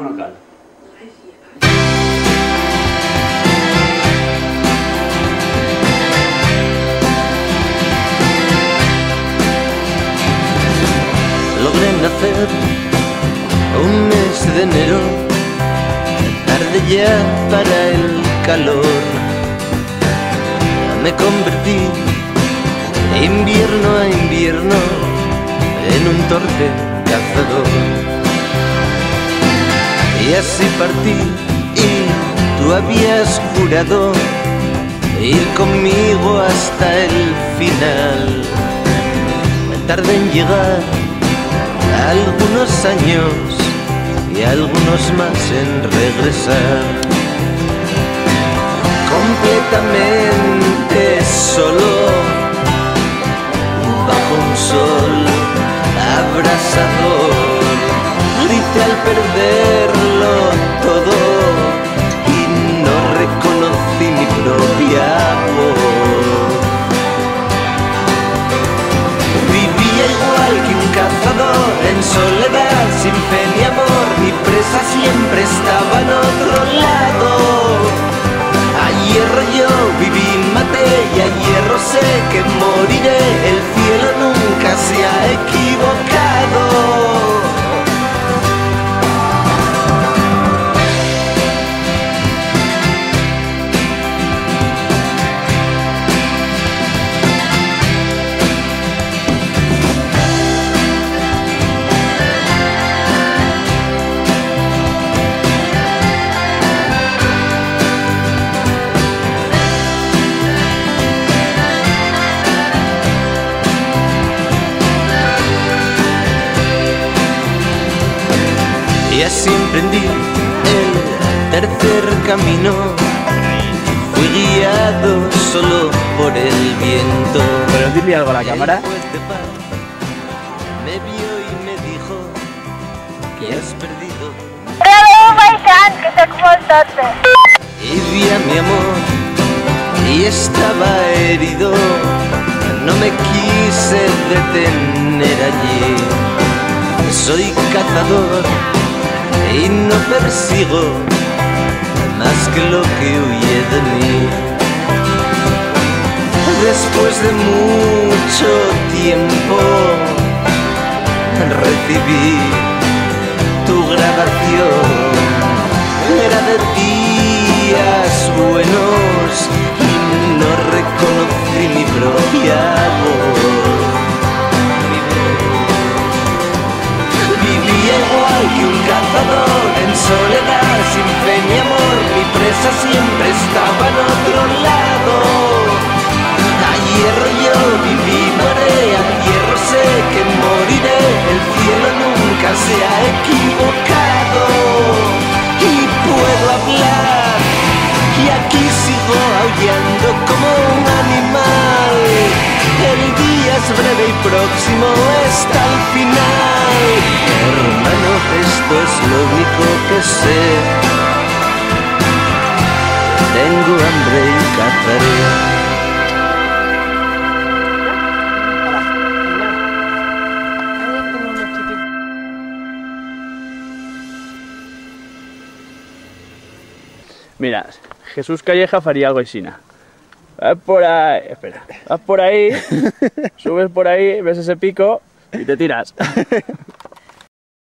monocal. Logré nacer un mes de enero, tarde ya para el calor. Me convertí de invierno a invierno en un torpe cazador. Y así partí y tú habías jurado ir conmigo hasta el final. Tardé en llegar algunos años y algunos más en regresar. Completamente solo, bajo un sol abrasador, grité al perderlo todo y no reconocí mi propia voz. Vivía igual que un cazador en soledad, sin fe ni amor, mi presa siempre estaba en otro lado. A hierro yo viví, maté y a hierro sé que moriré. El cielo nunca se ha equivocado. Y así emprendí el tercer camino. Fui guiado solo por el viento. Pero dile algo a la cámara. Me vio y me dijo que has perdido. Que soc molt tonta. Y vi a mi amor y estaba herido. No me quise detener allí. Soy cazador y no persigo más que lo que huye de mí. Después de mucho tiempo recibí tu grabación. Era de días buenos y no reconocí mi propia voz. Vivía igual que un cazador en soledad, sin fe ni amor, mi presa siempre estaba en otro lado. A hierro yo viví, moré, a hierro sé que moriré. El cielo nunca se ha equivocado. Y puedo hablar, y aquí sigo aullando como un animal. El día es breve y próximo está el final. Hermano, esto es lo único que sé. Tengo hambre y cazaré. Mira, Jesús Calleja faría algo asina. Vas por ahí, espera, vas por ahí, subes por ahí, ves ese pico y te tiras.